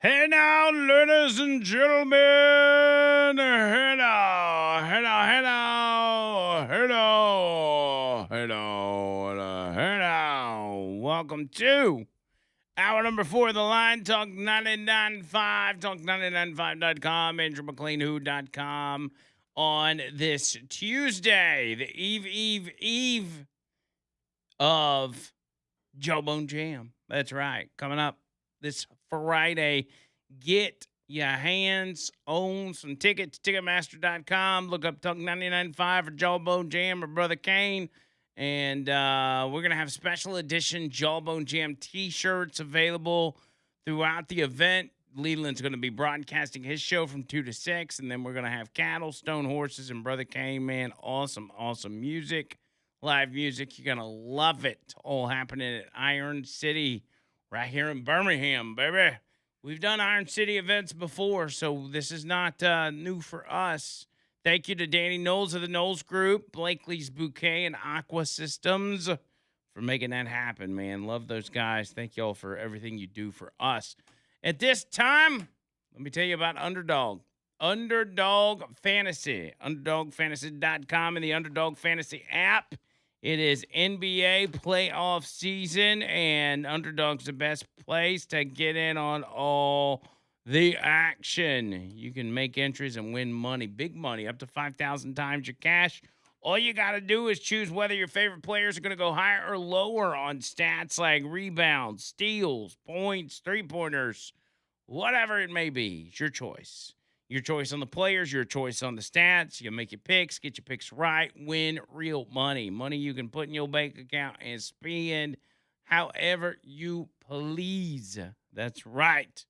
Hey now, ladies and gentlemen. Hey now, hey now, hey now, hey now, hey now, hey now. Welcome to hour number 4 of the Line Talk 99.5, talk995.com, Mclain on this Tuesday, the eve of Jawbone Jam. That's right. Coming up this Friday, get your hands on some tickets, Ticketmaster.com. Look up Talk 99.5 for Jawbone Jam or Brother Kane. And we're going to have special edition Jawbone Jam t-shirts available throughout the event. Leland's going to be broadcasting his show from 2 to 6. And then we're going to have Cattle, Stone Horses, and Brother Kane, man. Awesome, awesome music. Live music. You're going to love it. All happening at Iron City right here in Birmingham, baby. We've done Iron City events before, so this is not new for us. Thank you to Danny Knowles of the Knowles Group, Blakely's Bouquet, and Aqua Systems for making that happen, man. Love those guys. Thank y'all for everything you do for us. At this time, let me tell you about Underdog. Underdog Fantasy. UnderdogFantasy.com and the Underdog Fantasy app. It is NBA playoff season, and Underdog's the best place to get in on all the action. You can make entries and win money, big money, up to 5,000 times your cash. All you got to do is choose whether your favorite players are going to go higher or lower on stats like rebounds, steals, points, three-pointers, whatever it may be. It's your choice. Your choice on the players, your choice on the stats. You make your picks, get your picks right, win real money. Money you can put in your bank account and spend however you please. That's right.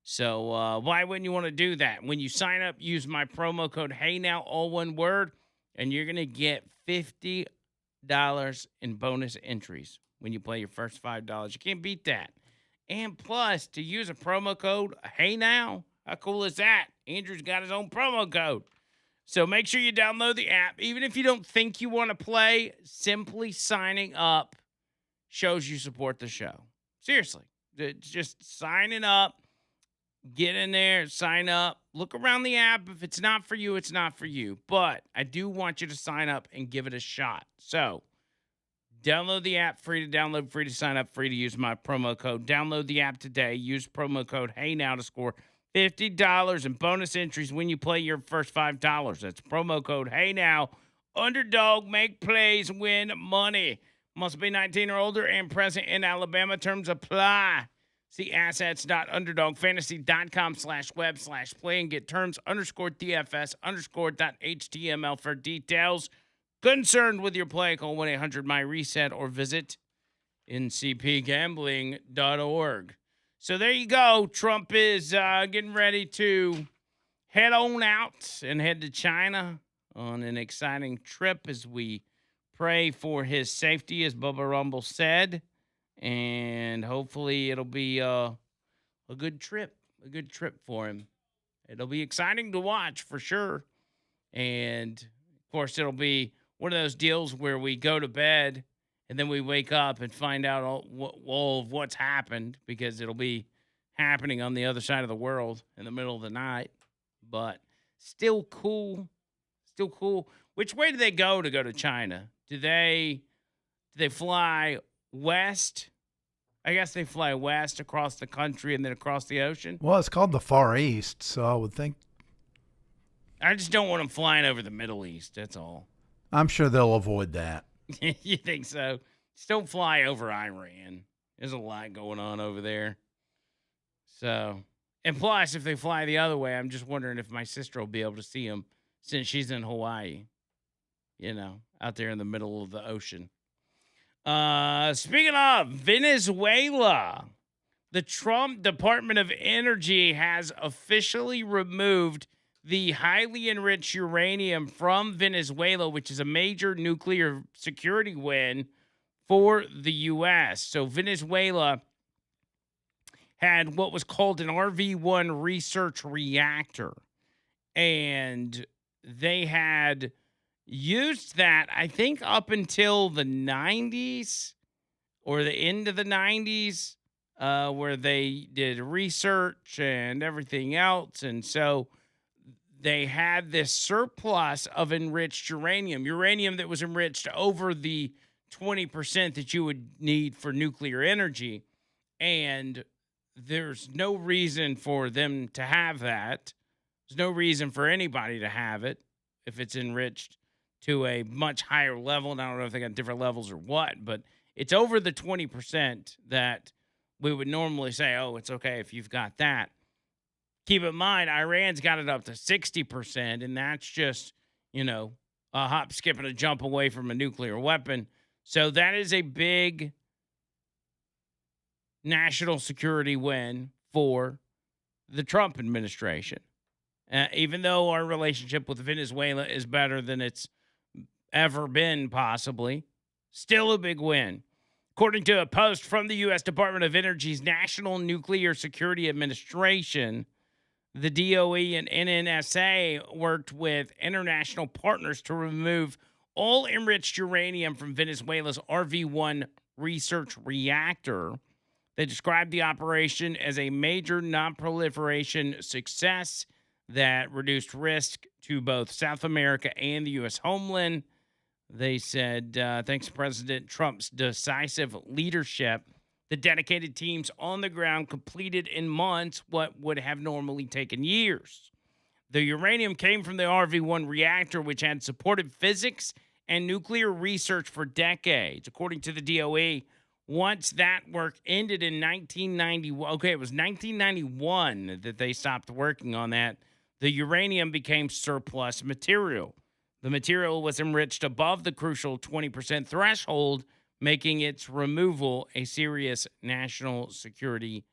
So why wouldn't you want to do that? When you sign up, use my promo code HeyNow, all one word, and you're going to get $50 in bonus entries when you play your first $5. You can't beat that. And plus, to use a promo code HeyNow, how cool is that? Andrew's got his own promo code. So make sure you download the app. Even if you don't think you want to play, simply signing up shows you support the show. Seriously. Just signing up. Get in there. Sign up. Look around the app. If it's not for you, it's not for you. But I do want you to sign up and give it a shot. So download the app. Free to download, free to sign up, free to use my promo code. Download the app today. Use promo code HeyNow to score $50 in bonus entries when you play your first $5. That's promo code HeyNow. Underdog, make plays, win money. Must be 19 or older and present in Alabama. Terms apply. See assets.underdogfantasy.com/web/play and get terms _DFS_.html for details. Concerned with your play, call 1-800-MY-RESET or visit ncpgambling.org. So there you go. Trump is getting ready to head on out and head to China on an exciting trip as we pray for his safety, as Bubba Rumble said. And hopefully it'll be a good trip for him. It'll be exciting to watch for sure. And, of course, it'll be one of those deals where we go to bed and then we wake up and find out all of what's happened, because it'll be happening on the other side of the world in the middle of the night. But still cool. Still cool. Which way do they go to China? Do they fly west? I guess they fly west across the country and then across the ocean. Well, it's called the Far East, so I would think. I just don't want them flying over the Middle East. That's all. I'm sure they'll avoid that. You think so? Just don't fly over Iran. There's a lot going on over there. So, and plus, if they fly the other way, I'm just wondering if my sister will be able to see them since she's in Hawaii, out there in the middle of the ocean. Speaking of Venezuela, the Trump Department of Energy has officially removed the highly enriched uranium from Venezuela, which is a major nuclear security win for the U.S. So Venezuela had what was called an RV-1 research reactor, and they had used that, I think, up until the 90s or the end of the 90s. where they did research and everything else. And so they had this surplus of enriched uranium that was enriched over the 20% that you would need for nuclear energy. And there's no reason for them to have that. There's no reason for anybody to have it if it's enriched to a much higher level. And I don't know if they got different levels or what, but it's over the 20% that we would normally say, oh, it's okay if you've got that. Keep in mind, Iran's got it up to 60%, and that's just, a hop, skip, and a jump away from a nuclear weapon. So that is a big national security win for the Trump administration. Even though our relationship with Venezuela is better than it's ever been, possibly, still a big win. According to a post from the U.S. Department of Energy's National Nuclear Security Administration, the DOE and NNSA worked with international partners to remove all enriched uranium from Venezuela's RV-1 research reactor. They described the operation as a major non-proliferation success that reduced risk to both South America and the U.S. homeland. They said, thanks to President Trump's decisive leadership, the dedicated teams on the ground completed in months what would have normally taken years. The uranium came from the RV-1 reactor, which had supported physics and nuclear research for decades. According to the DOE, once that work ended in 1991, it was 1991 that they stopped working on that, the uranium became surplus material. The material was enriched above the crucial 20% threshold, making its removal a serious national security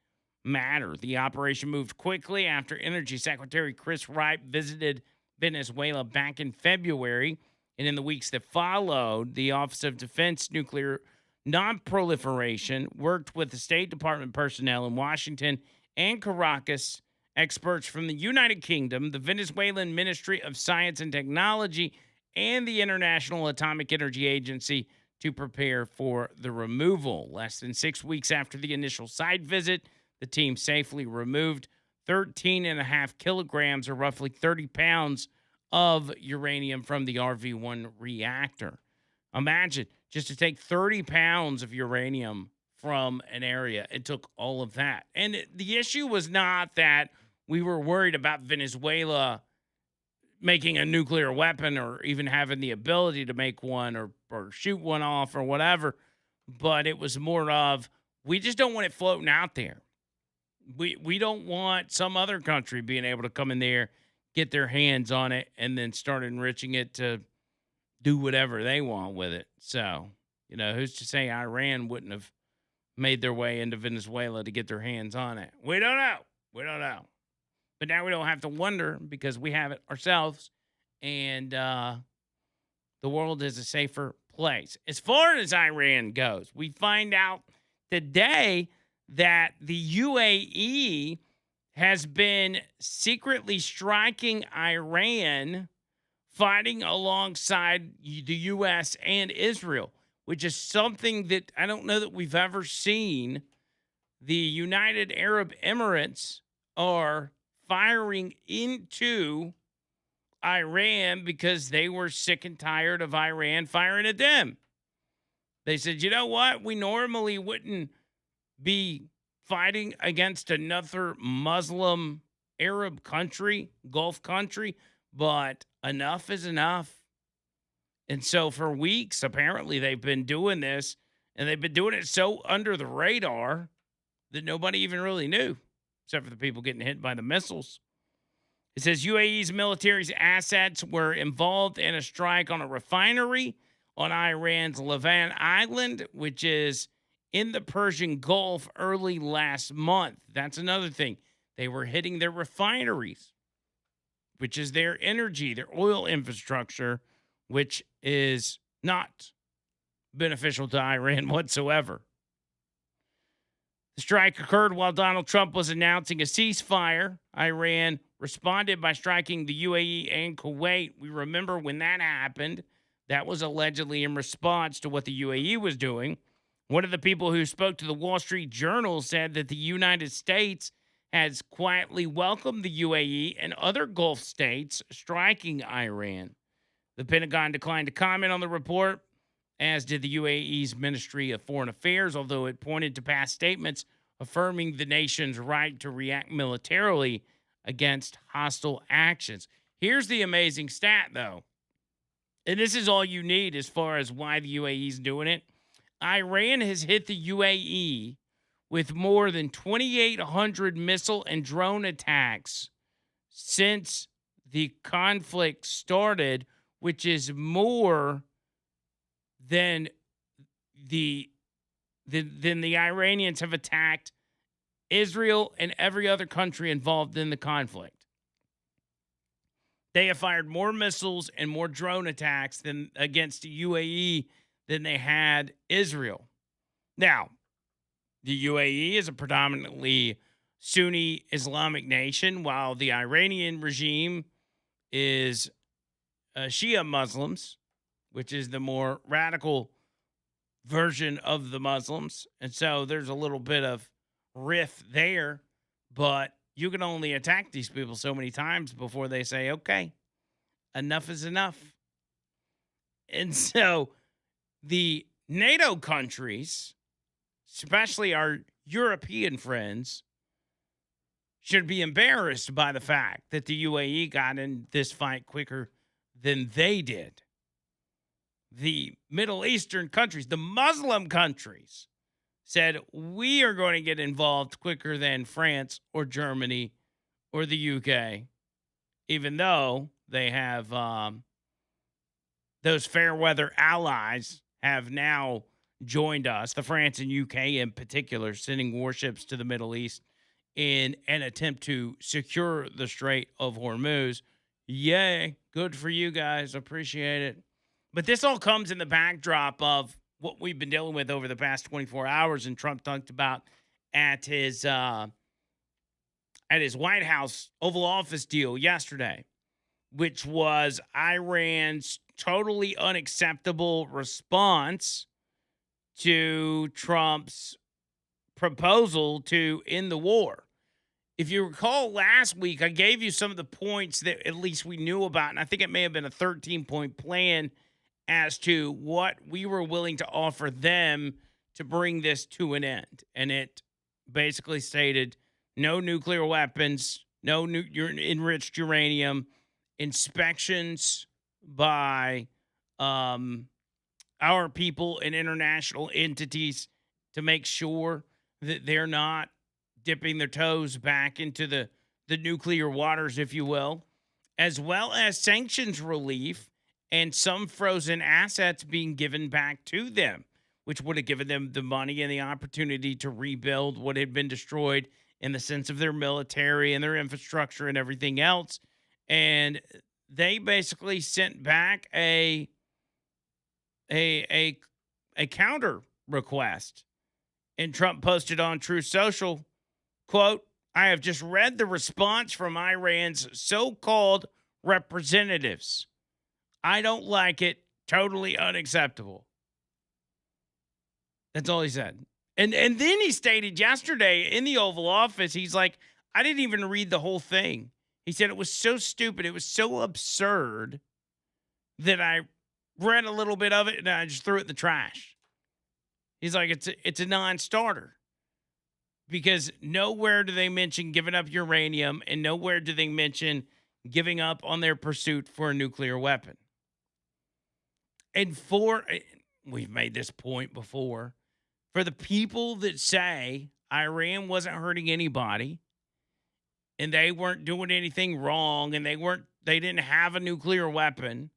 matter. The operation moved quickly after Energy Secretary Chris Wright visited Venezuela back in February. And in the weeks that followed, the Office of Defense Nuclear Non-Proliferation worked with the State Department personnel in Washington and Caracas, experts from the United Kingdom, the Venezuelan Ministry of Science and Technology, and the International Atomic Energy Agency to prepare for the removal. Less than 6 weeks after the initial site visit, the team safely removed 13.5 kilograms, or roughly 30 pounds, of uranium from the RV-1 reactor. Imagine, just to take 30 pounds of uranium from an area, it took all of that. And the issue was not that we were worried about Venezuela making a nuclear weapon or even having the ability to make one or shoot one off or whatever, but it was more of, we just don't want it floating out there. We don't want some other country being able to come in there, get their hands on it, and then start enriching it to do whatever they want with it. So, who's to say Iran wouldn't have made their way into Venezuela to get their hands on it? We don't know. But now we don't have to wonder because we have it ourselves, and the world is a safer place. As far as Iran goes, we find out today that the UAE has been secretly striking Iran, fighting alongside the U.S. and Israel, which is something that I don't know that we've ever seen. The United Arab Emirates are firing into Iran because they were sick and tired of Iran firing at them. They said, you know what? We normally wouldn't be fighting against another Muslim Arab country, Gulf country, but enough is enough. And so for weeks, apparently, they've been doing this, and they've been doing it so under the radar that nobody even really knew, except for the people getting hit by the missiles. It says UAE's military's assets were involved in a strike on a refinery on Iran's Levant Island, which is in the Persian Gulf, early last month. That's another thing. They were hitting their refineries, which is their energy, their oil infrastructure, which is not beneficial to Iran whatsoever. The strike occurred while Donald Trump was announcing a ceasefire. Iran responded by striking the UAE and Kuwait. We remember when that happened. That was allegedly in response to what the UAE was doing. One of the people who spoke to the Wall Street Journal said that the United States has quietly welcomed the UAE and other Gulf states striking Iran. The Pentagon declined to comment on the report, as did the UAE's Ministry of Foreign Affairs, although it pointed to past statements affirming the nation's right to react militarily against hostile actions. Here's the amazing stat, though, and this is all you need as far as why the UAE is doing it. Iran has hit the UAE with more than 2,800 missile and drone attacks since the conflict started, which is more than the Iranians have attacked Israel and every other country involved in the conflict. They have fired more missiles and more drone attacks than against the UAE than they had Israel. Now, the UAE is a predominantly Sunni Islamic nation, while the Iranian regime is Shia Muslims, which is the more radical version of the Muslims. And so there's a little bit of rift there, but you can only attack these people so many times before they say, okay, enough is enough. And so the NATO countries, especially our European friends, should be embarrassed by the fact that the UAE got in this fight quicker than they did. The Middle Eastern countries, the Muslim countries, said we are going to get involved quicker than France or Germany or the UK, even though they have those fair weather allies have now joined us, the France and UK in particular, sending warships to the Middle East in an attempt to secure the Strait of Hormuz. Yay, good for you guys. Appreciate it. But this all comes in the backdrop of what we've been dealing with over the past 24 hours, and Trump talked about at his White House Oval Office deal yesterday, which was Iran's totally unacceptable response to Trump's proposal to end the war. If you recall last week, I gave you some of the points that at least we knew about, and I think it may have been a 13-point plan as to what we were willing to offer them to bring this to an end. And it basically stated no nuclear weapons, no enriched uranium, inspections by our people and international entities to make sure that they're not dipping their toes back into the nuclear waters, if you will, as well as sanctions relief and some frozen assets being given back to them, which would have given them the money and the opportunity to rebuild what had been destroyed in the sense of their military and their infrastructure and everything else. And they basically sent back a counter request. And Trump posted on Truth Social, quote, "I have just read the response from Iran's so-called representatives. I don't like it. Totally unacceptable." That's all he said. And then he stated yesterday in the Oval Office, he's like, I didn't even read the whole thing. He said it was so stupid, it was so absurd that I read a little bit of it and I just threw it in the trash. He's like, it's a non-starter. Because nowhere do they mention giving up uranium, and nowhere do they mention giving up on their pursuit for a nuclear weapon. And we've made this point before, for the people that say Iran wasn't hurting anybody and they weren't doing anything wrong and they didn't have a nuclear weapon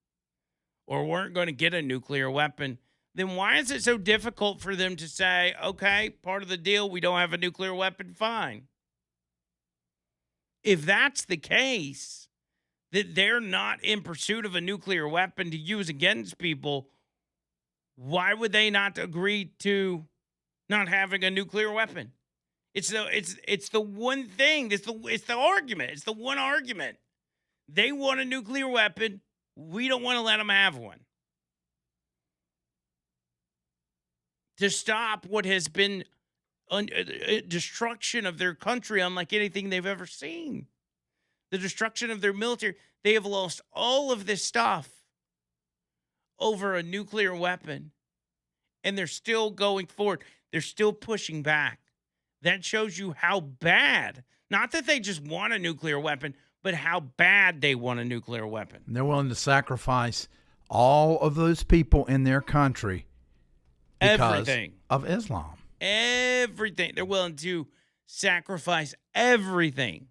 or weren't going to get a nuclear weapon, then why is it so difficult for them to say, okay, part of the deal, we don't have a nuclear weapon, fine? If that's the case, that they're not in pursuit of a nuclear weapon to use against people, why would they not agree to not having a nuclear weapon? It's the one thing. It's the argument. It's the one argument. They want a nuclear weapon. We don't want to let them have one. to stop what has been destruction of their country unlike anything they've ever seen. The destruction of their military. They have lost all of this stuff over a nuclear weapon, and they're still going forward. They're still pushing back. That shows you how bad, not that they just want a nuclear weapon, but how bad they want a nuclear weapon. And they're willing to sacrifice all of those people in their country because Everything. of Islam. Everything. They're willing to sacrifice everything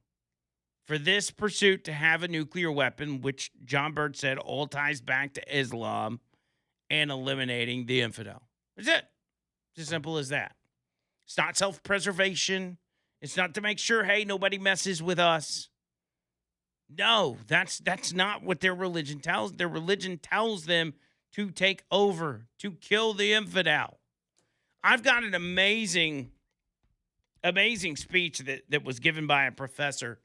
for this pursuit to have a nuclear weapon, which John Bird said all ties back to Islam and eliminating the infidel. That's it. It's as simple as that. It's not self-preservation. It's not to make sure, hey, nobody messes with us. No, that's not what their religion tells. Their religion tells them to take over, to kill the infidel. I've got an amazing speech that was given by a professor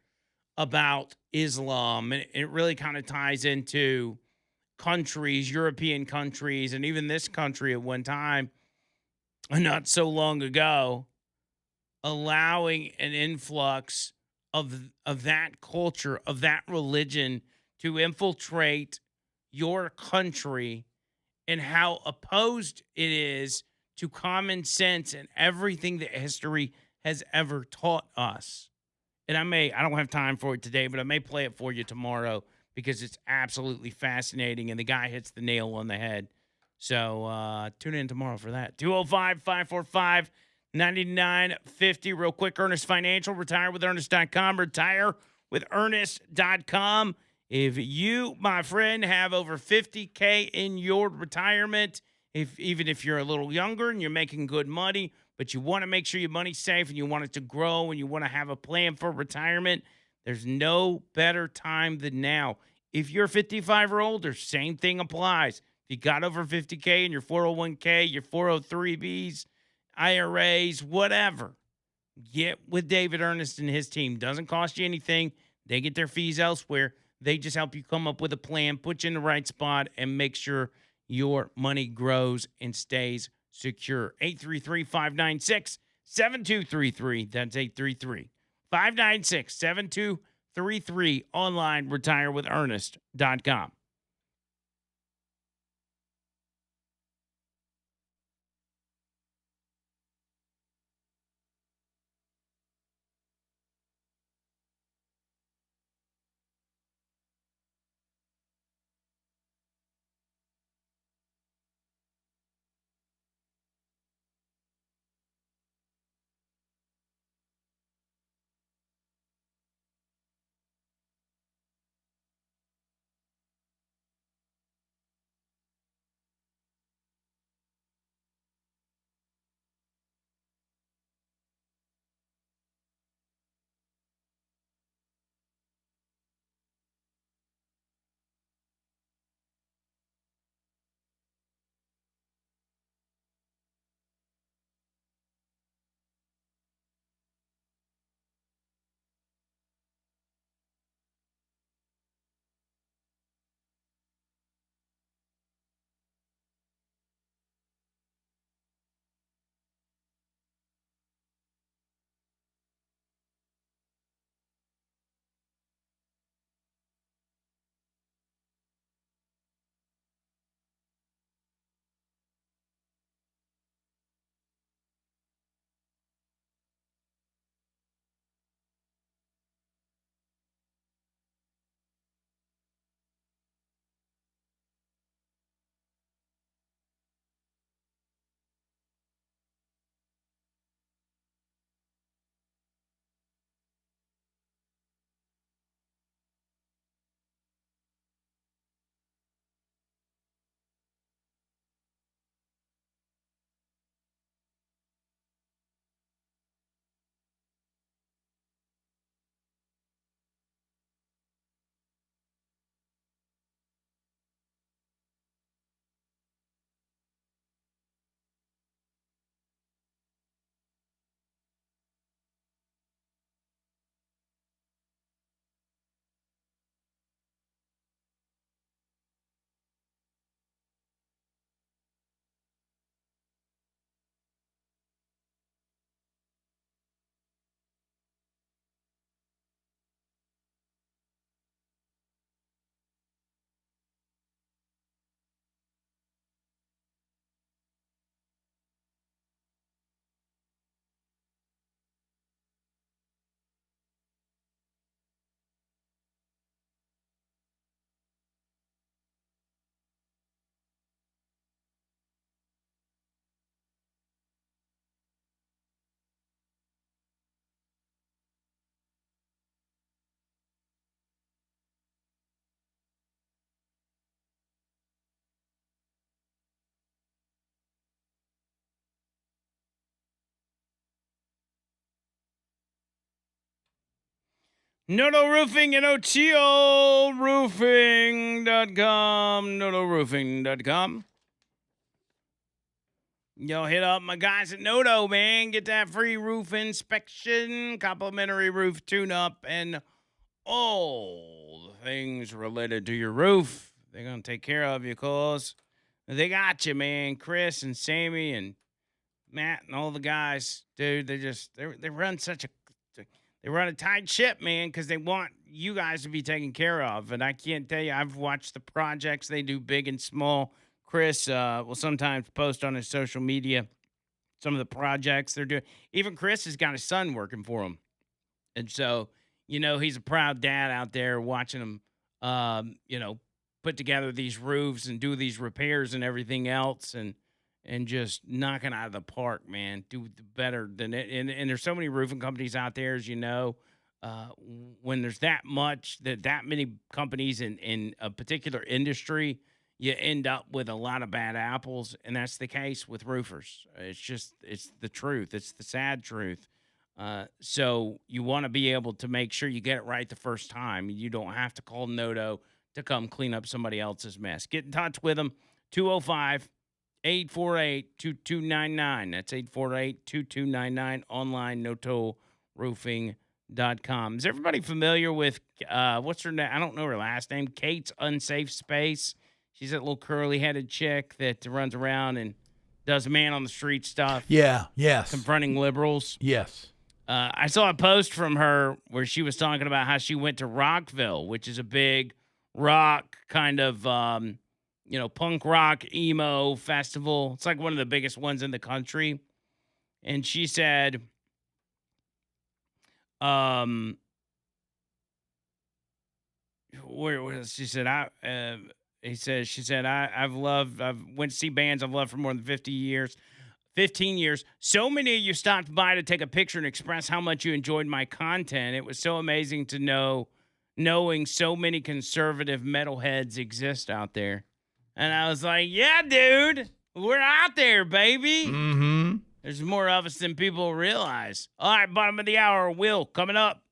about Islam, and it really kind of ties into countries, European countries, and even this country at one time, not so long ago, allowing an influx of that culture, of that religion to infiltrate your country, and how opposed it is to common sense and everything that history has ever taught us. And I don't have time for it today, but I may play it for you tomorrow because it's absolutely fascinating and the guy hits the nail on the head. So tune in tomorrow for that. 205-545-9950. Real quick, Earnest Financial, retirewithernest.com, retirewithernest.com. If you, my friend, have over $50K in your retirement, even if you're a little younger and you're making good money, but you want to make sure your money's safe and you want it to grow and you want to have a plan for retirement, there's no better time than now. If you're 55 or older, same thing applies. If you got over 50K in your 401K, your 403Bs, IRAs, whatever, get with David Ernest and his team. Doesn't cost you anything. They get their fees elsewhere. They just help you come up with a plan, put you in the right spot, and make sure your money grows and stays secure. 833-596-7233. That's 833-596-7233. Online, retirewithernest.com. Noto Roofing and Ocho Roofing.com. NotoRoofing.com. Yo, hit up my guys at Noto, man. Get that free roof inspection, complimentary roof tune-up, and all the things related to your roof. They're going to take care of you, cause they got you, man. Chris and Sammy and Matt and all the guys, dude, they run they run a tight ship, man, because they want you guys to be taken care of. And I can't tell you, I've watched the projects they do, big and small. Chris will sometimes post on his social media some of the projects they're doing. Even Chris has got his son working for him, and so he's a proud dad out there watching him, put together these roofs and do these repairs and everything else, and just knocking out of the park, man. Do better than it. And there's so many roofing companies out there, as you know. When there's that many companies in a particular industry, you end up with a lot of bad apples, and that's the case with roofers. It's the truth. It's the sad truth. So you want to be able to make sure you get it right the first time. You don't have to call Noto to come clean up somebody else's mess. Get in touch with them, 205 848-2299. That's 848-2299. Online, NotoRoofing.com. Is everybody familiar with, what's her name? I don't know her last name. Kate's Unsafe Space. She's that little curly-headed chick that runs around and does man on the street stuff. Yeah, yes. Confronting liberals. Yes. I saw a post from her where she was talking about how she went to Rockville, which is a big rock kind of, punk rock emo festival. It's like one of the biggest ones in the country. And she said, she said, I've went to see bands I've loved for more than 15 years. So many of you stopped by to take a picture and express how much you enjoyed my content. It was so amazing to knowing so many conservative metalheads exist out there. And I was like, yeah, dude, we're out there, baby. Mm-hmm. There's more of us than people realize. All right, bottom of the hour, Will, coming up.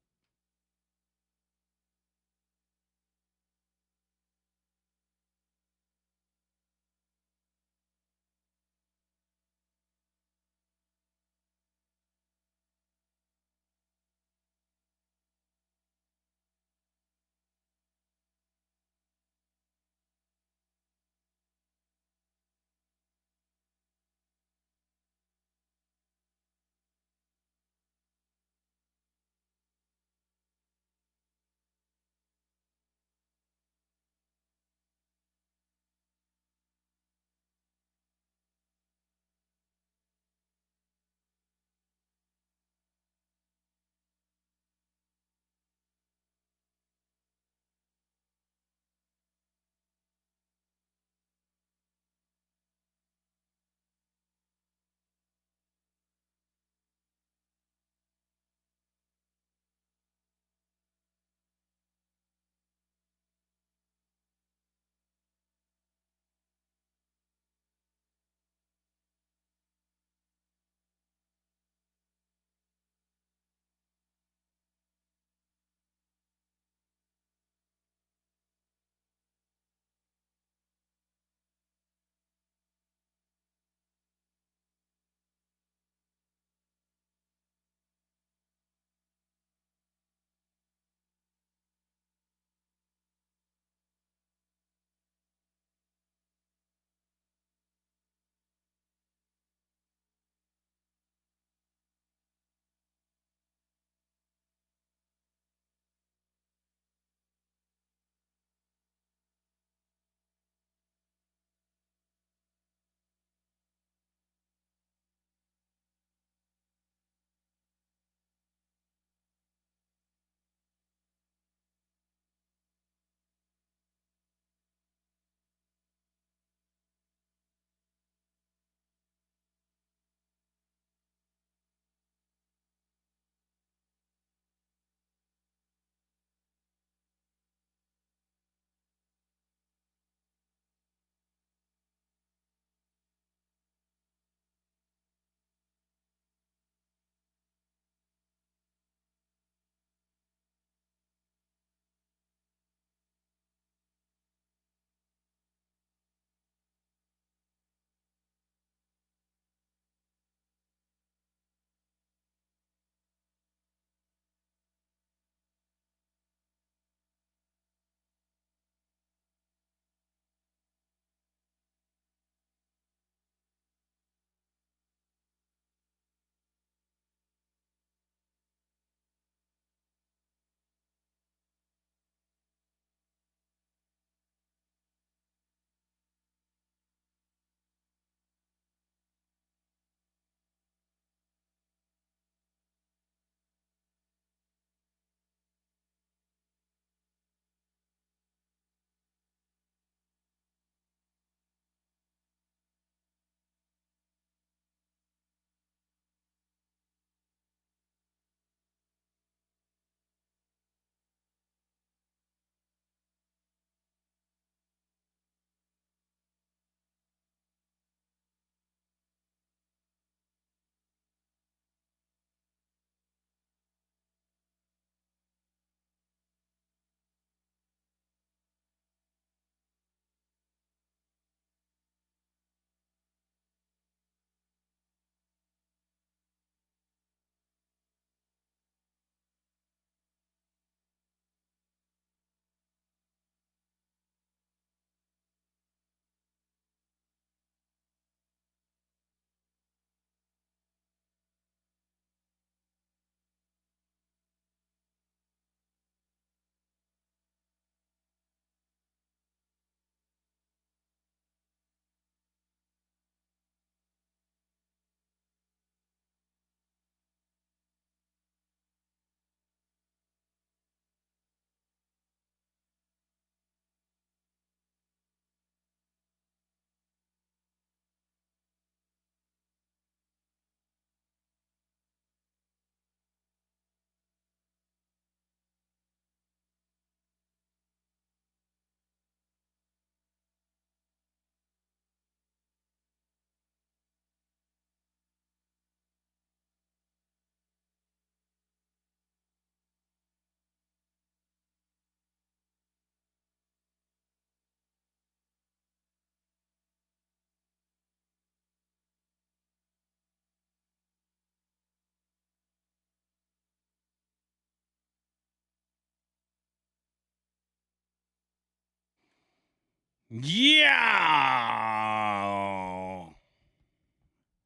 Yeah.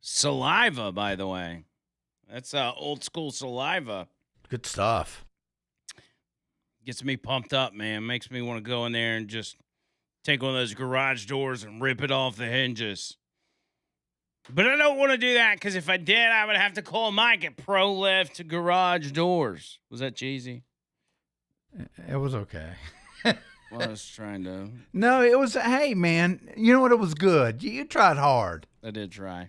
Saliva, by the way. That's old school saliva. Good stuff. Gets me pumped up, man. Makes me want to go in there and just take one of those garage doors and rip it off the hinges. But I don't want to do that because if I did, I would have to call Mike at Pro Lift Garage Doors. Was that cheesy? It was okay. Well, I was trying to. No, it was, hey, man, you know what? It was good. You tried hard. I did try.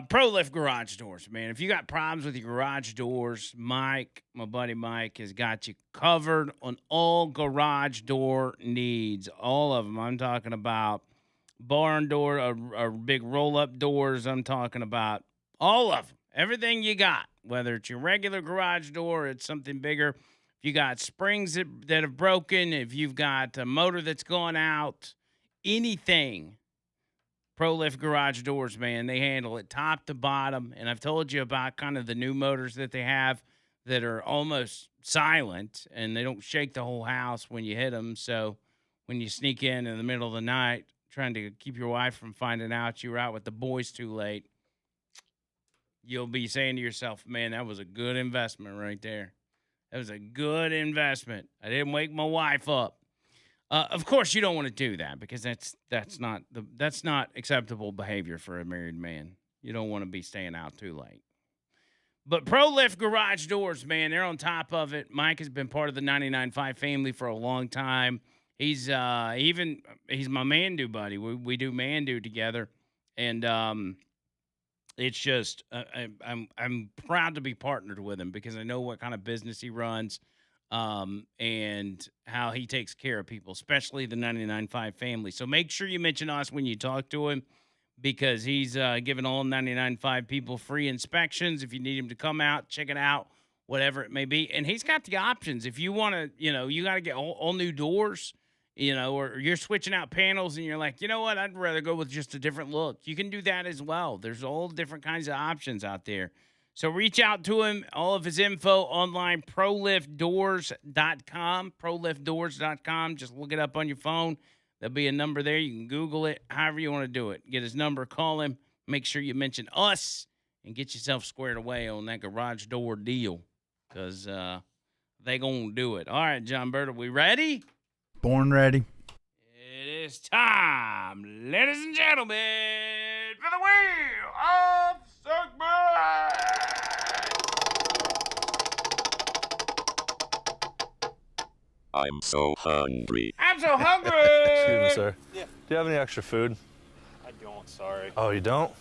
Pro Lift Garage Doors, man. If you got problems with your garage doors, Mike, my buddy Mike, has got you covered on all garage door needs. All of them. I'm talking about barn door, or big roll-up doors. I'm talking about all of them. Everything you got, whether it's your regular garage door or it's something bigger. If you got springs that have broken, if you've got a motor that's gone out, anything. Pro Lift Garage Doors, man, they handle it top to bottom. And I've told you about kind of the new motors that they have that are almost silent and they don't shake the whole house when you hit them. So when you sneak in the middle of the night trying to keep your wife from finding out you were out with the boys too late, you'll be saying to yourself, man, that was a good investment right there. That was a good investment. I didn't wake my wife up. Of course, you don't want to do that because that's not acceptable behavior for a married man. You don't want to be staying out too late. But Pro Lift Garage Doors, man, they're on top of it. Mike has been part of the 99.5 family for a long time. He's my man-do buddy. We do man-do together, and it's just I'm proud to be partnered with him because I know what kind of business he runs. And how he takes care of people, especially the 99.5 family. So make sure you mention us when you talk to him because he's giving all 99.5 people free inspections. If you need him to come out, check it out, whatever it may be. And he's got the options. If you want to, you got to get all new doors, or you're switching out panels and you're like, you know what, I'd rather go with just a different look. You can do that as well. There's all different kinds of options out there. So reach out to him. All of his info online, proliftdoors.com, proliftdoors.com. Just look it up on your phone. There'll be a number there. You can Google it, however you want to do it. Get his number, call him. Make sure you mention us and get yourself squared away on that garage door deal because they going to do it. All right, John Bird, are we ready? Born ready. It is time, ladies and gentlemen, for the Wheel of Segment. I'm so hungry. I'm so hungry. Excuse me, sir. Yeah. Do you have any extra food? I don't, sorry. Oh, you don't?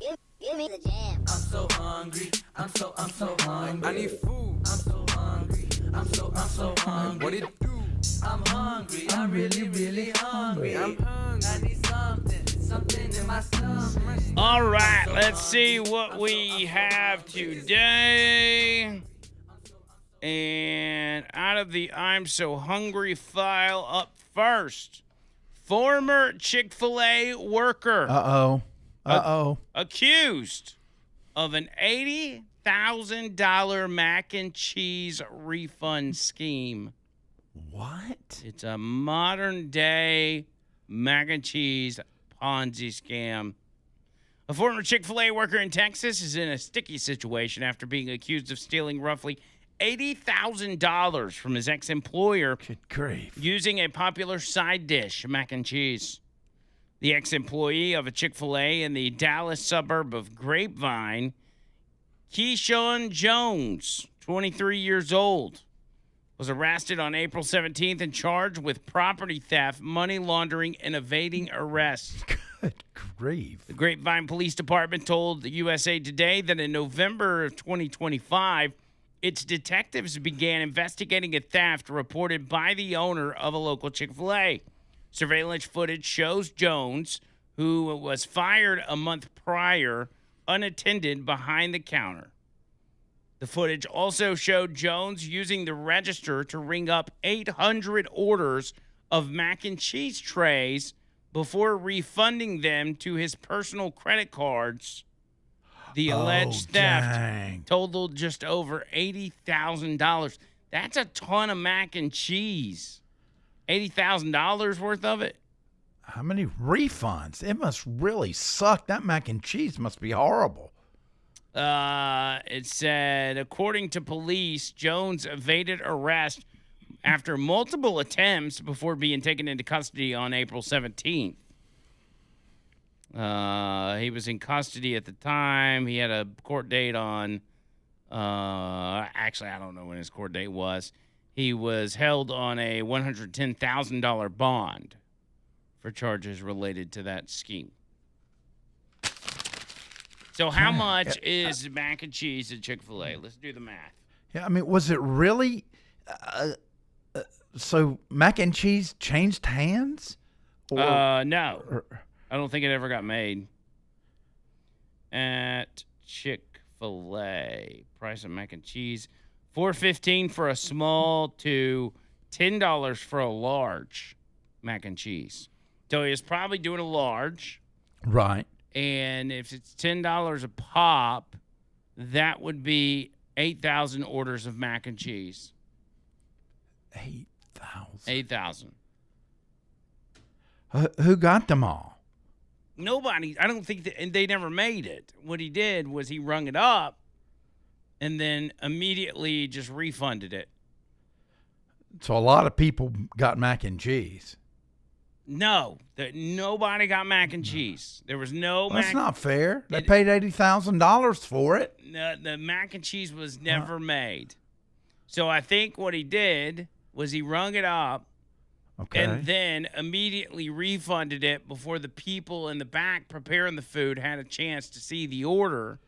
Give me the jam. I'm so hungry. I'm so hungry. I need food. I'm so hungry. I'm so hungry. What it do? I'm hungry. I'm really hungry. I'm hungry. I need something in my stomach. All right, let's see what we have today. And out of the I'm so hungry file, up first, former Chick-fil-A worker. Accused of an $80,000 mac and cheese refund scheme. What? It's a modern day mac and cheese Ponzi scam. A former Chick-fil-A worker in Texas is in a sticky situation after being accused of stealing roughly $80,000 from his ex-employer. Good grief. Using a popular side dish, mac and cheese. The ex-employee of a Chick-fil-A in the Dallas suburb of Grapevine, Keyshawn Jones, 23 years old, was arrested on April 17th and charged with property theft, money laundering, and evading arrest. Good grief. The Grapevine Police Department told the USA Today that in November of 2025, its detectives began investigating a theft reported by the owner of a local Chick-fil-A. Surveillance footage shows Jones, who was fired a month prior, unattended behind the counter. The footage also showed Jones using the register to ring up 800 orders of mac and cheese trays before refunding them to his personal credit cards. The alleged theft totaled just over $80,000. That's a ton of mac and cheese. $80,000 worth of it? How many refunds? It must really suck. That mac and cheese must be horrible. It said, according to police, Jones evaded arrest after multiple attempts before being taken into custody on April 17th. He was in custody at the time. He had a court date on, actually, I don't know when his court date was. He was held on a $110,000 bond for charges related to that scheme. So how much is mac and cheese at Chick-fil-A? Let's do the math. Yeah, I mean, was it really? So mac and cheese changed hands? No. I don't think it ever got made. At Chick-fil-A, price of mac and cheese, $4.15 for a small to $10 for a large mac and cheese. So he was probably doing a large. Right. And if it's $10 a pop, that would be 8,000 orders of mac and cheese. 8,000. 8,000. Who got them all? Nobody. I don't think that, and they never made it. What he did was he rung it up and then immediately just refunded it. So a lot of people got mac and cheese. No, nobody got mac and cheese. There was no mac. That's not fair. They paid $80,000 for it. The mac and cheese was never made. So I think what he did was he rung it up and then immediately refunded it before the people in the back preparing the food had a chance to see the order.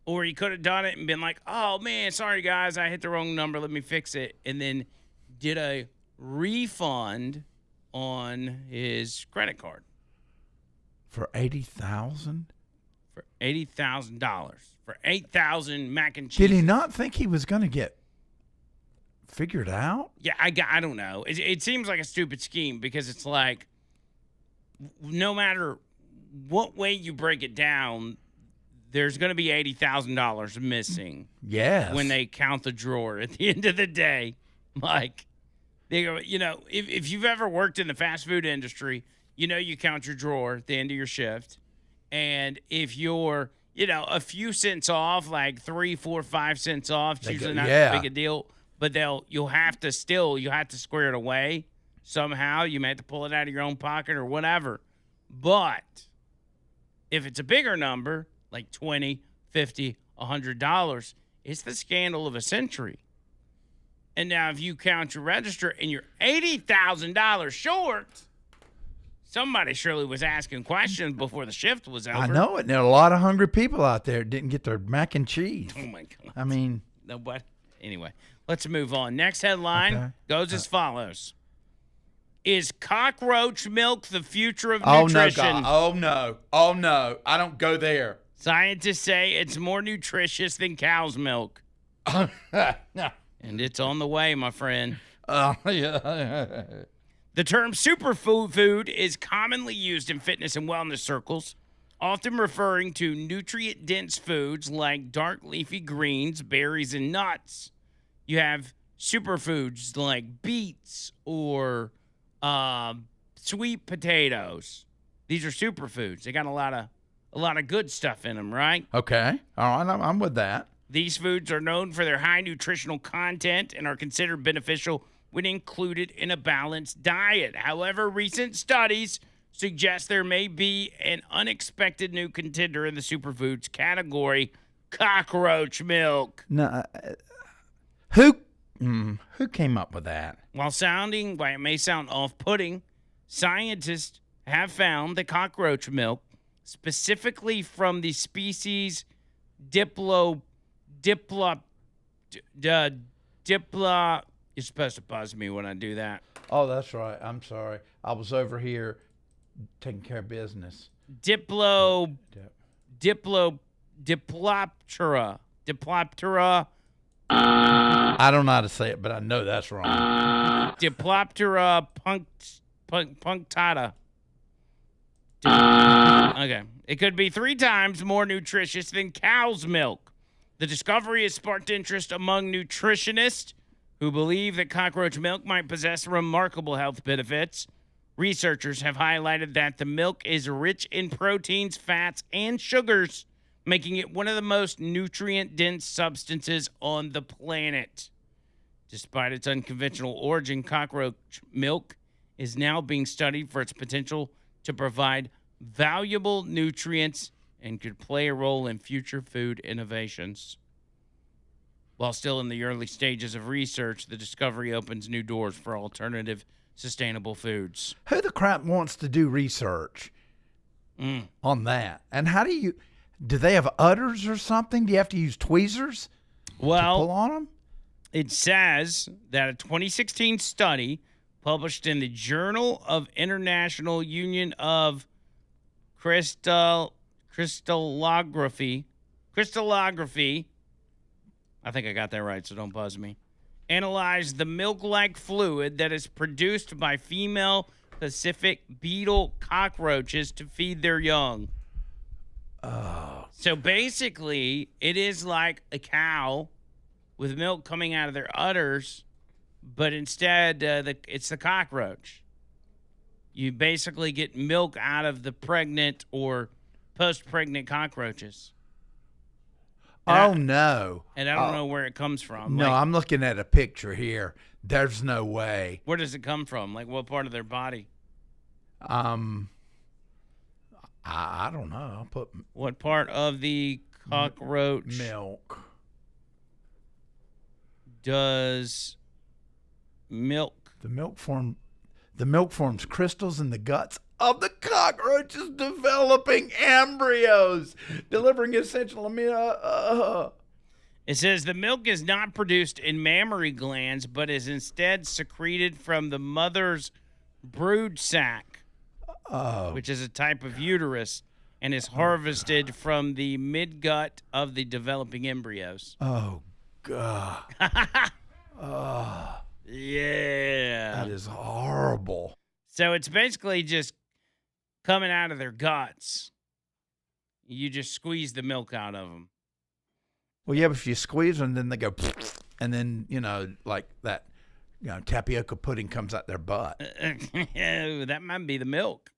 Or he could have done it and been like, oh, man, sorry, guys, I hit the wrong number. Let me fix it. And then did a refund on his credit card. For $80,000? For $80,000. For 8,000 mac and cheese. Did he not think he was going to get figured out? Yeah, I don't know. It seems like a stupid scheme because it's like no matter what way you break it down, there's going to be $80,000 missing. Yes. When they count the drawer at the end of the day. Like, they go, you know, if you've ever worked in the fast food industry, you know you count your drawer at the end of your shift. And if you're, you know, a few cents off, like 3, 4, 5 cents off, it's usually not that big a deal. But you'll have to square it away somehow. You may have to pull it out of your own pocket or whatever. But if it's a bigger number, like $20, $50, $100, it's the scandal of a century. And now if you count your register and you're $80,000 short, somebody surely was asking questions before the shift was over. I know it. And there are a lot of hungry people out there that didn't get their mac and cheese. Oh, my God. I mean. Nobody. Anyway, let's move on. Next headline goes as follows. Is cockroach milk the future of nutrition? Oh, no. Oh, no. I don't go there. Scientists say it's more nutritious than cow's milk. And it's on the way, my friend. Yeah. The term superfood is commonly used in fitness and wellness circles, often referring to nutrient-dense foods like dark leafy greens, berries, and nuts. You have superfoods like beets or sweet potatoes. These are superfoods. They got a lot of good stuff in them, right? Okay. All right. I'm with that. These foods are known for their high nutritional content and are considered beneficial when included in a balanced diet. However, recent studies suggest there may be an unexpected new contender in the superfoods category, cockroach milk. No, who came up with that? While it may sound off-putting, scientists have found that cockroach milk, specifically from the species Diplo. You're supposed to buzz me when I do that. Oh, that's right. I'm sorry. I was over here taking care of business. Diploptera. I don't know how to say it, but I know that's wrong. Diploptera punctata. Okay. It could be 3 times more nutritious than cow's milk. The discovery has sparked interest among nutritionists who believe that cockroach milk might possess remarkable health benefits. Researchers have highlighted that the milk is rich in proteins, fats, and sugars, making it one of the most nutrient-dense substances on the planet. Despite its unconventional origin, cockroach milk is now being studied for its potential to provide valuable nutrients and could play a role in future food innovations. While still in the early stages of research, the discovery opens new doors for alternative, sustainable foods. Who the crap wants to do research on that? And how do they have udders or something? Do you have to use tweezers to pull Well, on them? it says that a 2016 study published in the Journal of International Union of Crystallography, I think I got that right, so don't buzz me, analyzed the milk-like fluid that is produced by female Pacific beetle cockroaches to feed their young. Oh. So basically, it is like a cow with milk coming out of their udders, but instead it's the cockroach. You basically get milk out of the pregnant or post-pregnant cockroaches. No. And I don't know where it comes from. No, Like, I'm looking at a picture here. There's no way. where does it come from? Like, what part of their body? I don't know. I'll put What part of the cockroach milk. does milk? The milk forms crystals in the guts of the cockroaches, developing embryos, delivering essential amino. It says the milk is not produced in mammary glands, but is instead secreted from the mother's brood sac, which is a type of uterus, and is harvested from the midgut of the developing embryos. Oh, God. Yeah. That is horrible. So it's basically just coming out of their guts. You just squeeze the milk out of them. Well, yeah, but if you squeeze them, then they go, and then, like that, tapioca pudding comes out their butt. That might be the milk,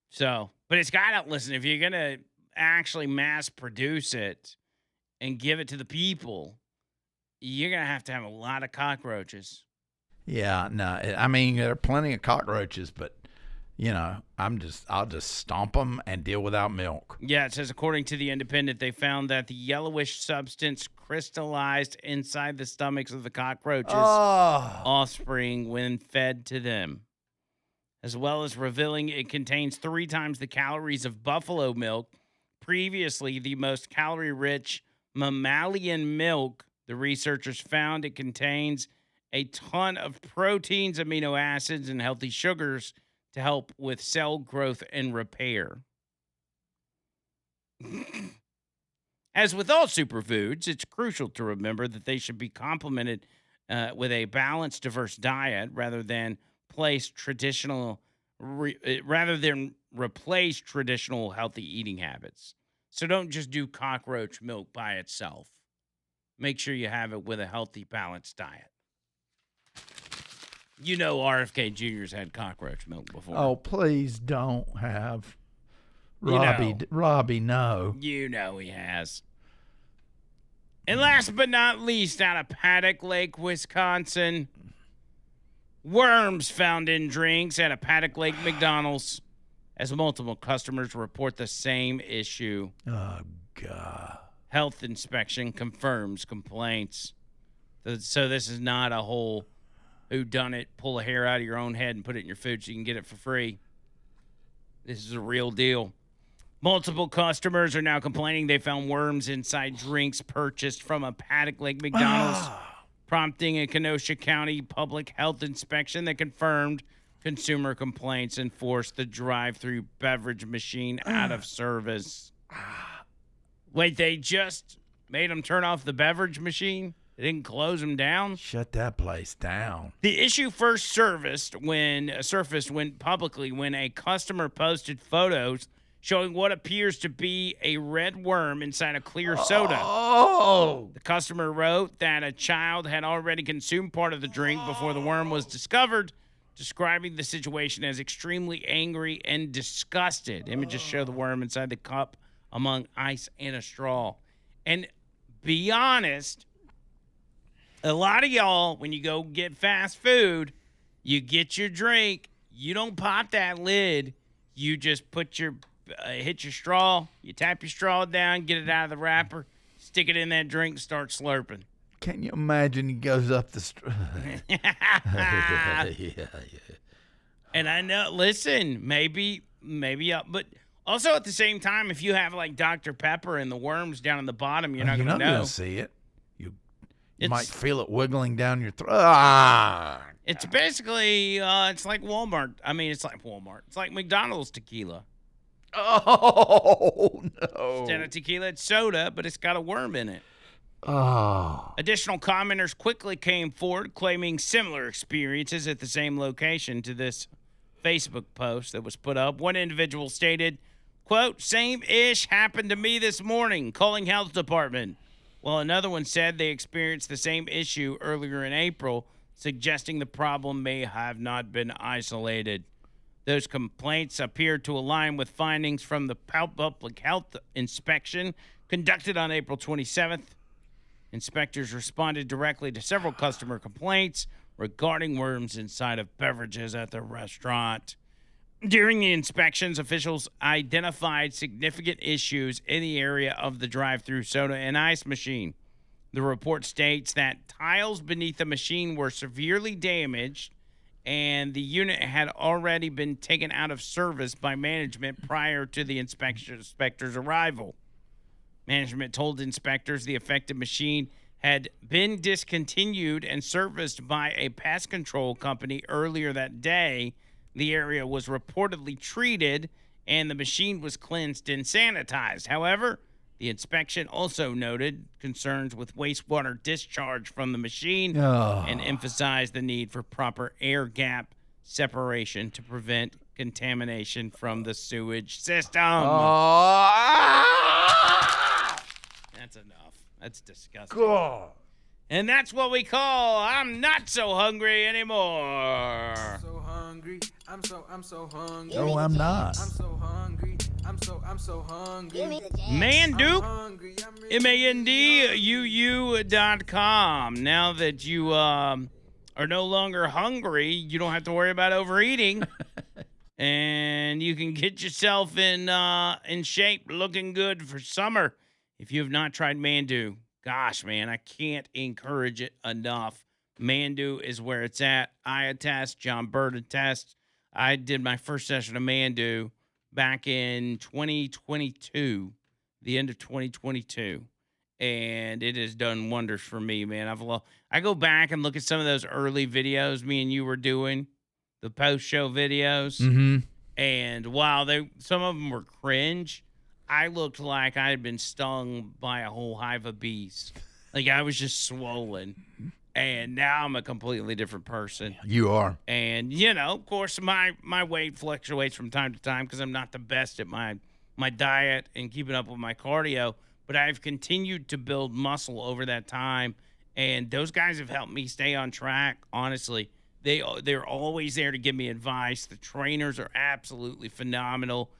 So, but it's got to, listen, if you're going to actually mass produce it and give it to the people, you're going to have a lot of cockroaches. Yeah, no, I mean, there are plenty of cockroaches, but, I'll just stomp them and deal without milk. Yeah, it says, according to The Independent, they found that the yellowish substance crystallized inside the stomachs of the cockroaches' offspring when fed to them, as well as revealing it contains 3 times the calories of buffalo milk, previously the most calorie-rich mammalian milk. The researchers found it contains a ton of proteins, amino acids, and healthy sugars to help with cell growth and repair. As with all superfoods, it's crucial to remember that they should be complemented with a balanced, diverse diet rather than replace traditional healthy eating habits. So don't just do cockroach milk by itself. Make sure you have it with a healthy, balanced diet. RFK Jr.'s had cockroach milk before. Oh, please don't have Robbie, no. He has. And last but not least, out of Paddock Lake, Wisconsin, worms found in drinks at a Paddock Lake McDonald's, as multiple customers report the same issue. Oh, God. Health inspection confirms complaints. So this is not a whole whodunit, pull a hair out of your own head and put it in your food so you can get it for free. This is a real deal. Multiple customers are now complaining they found worms inside drinks purchased from a Paddock Lake McDonald's, prompting a Kenosha County public health inspection that confirmed consumer complaints and forced the drive-through beverage machine out of service. Wait, they just made them turn off the beverage machine? They didn't close them down? Shut that place down. The issue first surfaced when a customer posted photos showing what appears to be a red worm inside a clear soda. Oh! The customer wrote that a child had already consumed part of the drink before the worm was discovered, describing the situation as extremely angry and disgusted. Images show the worm inside the cup among ice and a straw. And be honest, a lot of y'all, when you go get fast food, you get your drink, you don't pop that lid. You just put your hit your straw, you tap your straw down, get it out of the wrapper, stick it in that drink, start slurping. Can you imagine he goes up the street? And I know, listen, maybe, but also at the same time, if you have like Dr. Pepper and the worms down in the bottom, you're not going to know. You're not going to see it. You might feel it wiggling down your throat. Ah! It's basically, it's like Walmart. I mean, it's like Walmart. It's like McDonald's tequila. Oh, no. Instead of tequila, it's soda, but it's got a worm in it. Oh. Additional commenters quickly came forward claiming similar experiences at the same location to this Facebook post that was put up. One individual stated, quote, "Same ish happened to me this morning, calling health department." While another one said they experienced the same issue earlier in April, suggesting the problem may have not been isolated. Those complaints appear to align with findings from the public health inspection conducted on April 27th. Inspectors responded directly to several customer complaints regarding worms inside of beverages at the restaurant. During the inspections, officials identified significant issues in the area of the drive-through soda and ice machine. The report states that tiles beneath the machine were severely damaged and the unit had already been taken out of service by management prior to the inspector's arrival. Management told inspectors the affected machine had been discontinued and serviced by a pest control company earlier that day. The area was reportedly treated and the machine was cleansed and sanitized. However, the inspection also noted concerns with wastewater discharge from the machine and emphasized the need for proper air gap separation to prevent contamination from the sewage system. That's enough. That's disgusting. God. And that's what we call I'm not so hungry anymore. So hungry. I'm so hungry. No, I'm not. I'm so hungry. I'm so hungry. Manduke, Hungry. I'm really MANDUU.com. Now that you are no longer hungry, you don't have to worry about overeating. And you can get yourself in shape, looking good for summer. If you have not tried Mandu, gosh, man, I can't encourage it enough. Mandu is where it's at. I attest, John Bird attests. I did my first session of Mandu back in 2022, the end of 2022, and it has done wonders for me, man. I go back and look at some of those early videos me and you were doing, the post-show videos, and while some of them were cringe, I looked like I had been stung by a whole hive of bees. Like I was just swollen. And now I'm a completely different person. You are. And, you know, of course, my weight fluctuates from time to time because I'm not the best at my diet and keeping up with my cardio. But I've continued to build muscle over that time. And those guys have helped me stay on track. Honestly, they're always there to give me advice. The trainers are absolutely phenomenal.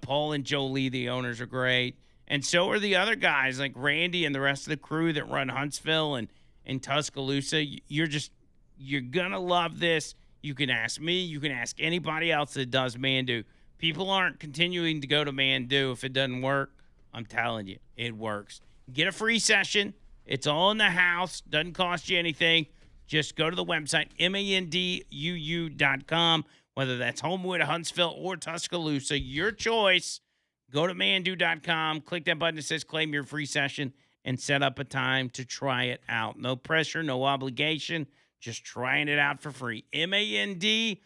Paul and Jolie, the owners, are great. And so are the other guys like Randy and the rest of the crew that run Huntsville and in Tuscaloosa. You're gonna love this. You can ask me, you can ask anybody else that does Mandu. People aren't continuing to go to Mandu if it doesn't work. I'm telling you, it works. Get a free session. It's all in the house. Doesn't cost you anything. Just go to the website, MANDUU.com, whether that's Homewood, Huntsville, or Tuscaloosa, your choice. Go to mandu.com, click that button that says claim your free session, and set up a time to try it out. No pressure, no obligation, just trying it out for free. MANDUU.com.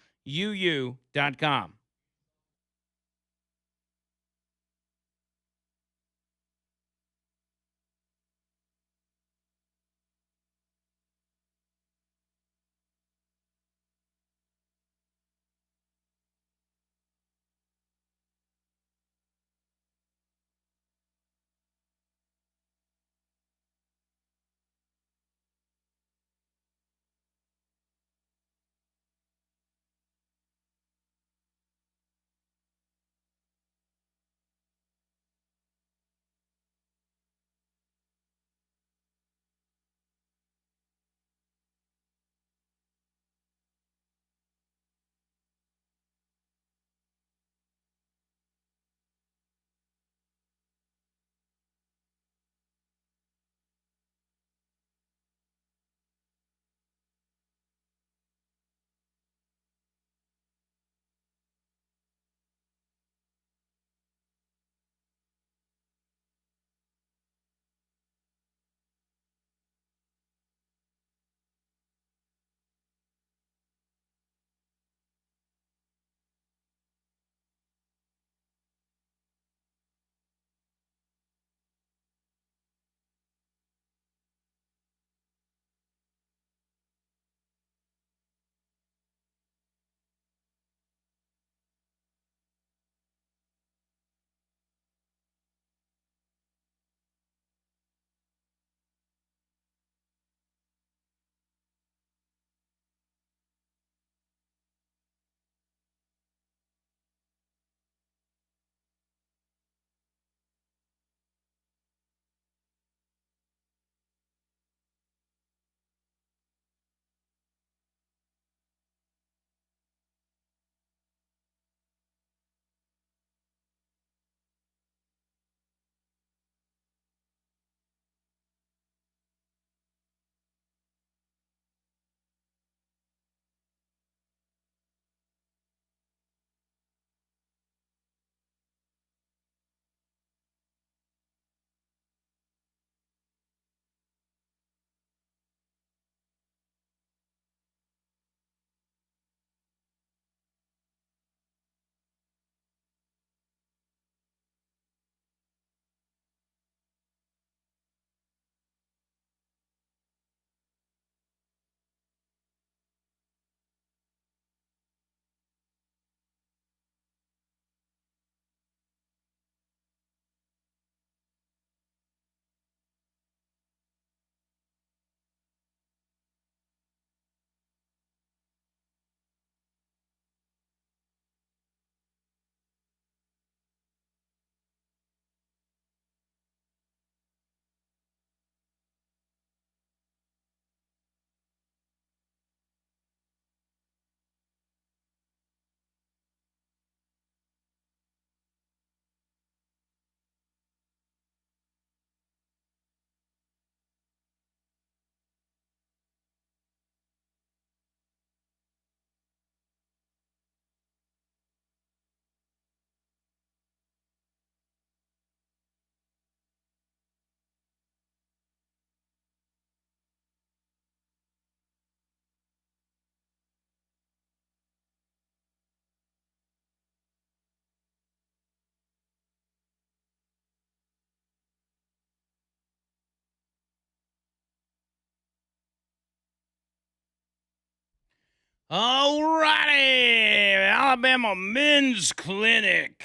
Alrighty, Alabama Men's Clinic.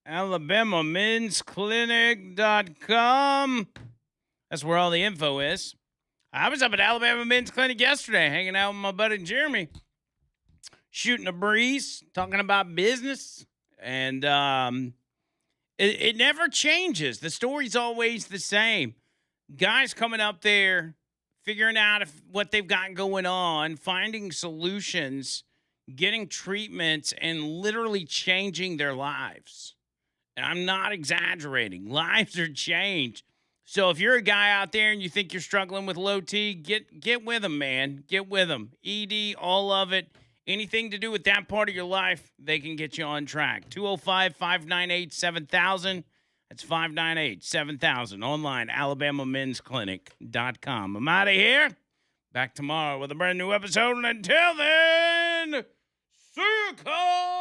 AlabamaMen'sClinic.com. That's where all the info is. I was up at Alabama Men's Clinic yesterday, hanging out with my buddy Jeremy, shooting a breeze, talking about business, and it never changes. The story's always the same. Guys coming up there, figuring out what they've got going on, finding solutions, getting treatments, and literally changing their lives. And I'm not exaggerating. Lives are changed. So if you're a guy out there and you think you're struggling with low T, get with them, man. Get with them. ED, all of it. Anything to do with that part of your life, they can get you on track. 205-598-7000. That's 598-7000. Online, AlabamaMen'sClinic.com. I'm out of here. Back tomorrow with a brand new episode. And until then, see you, Cole.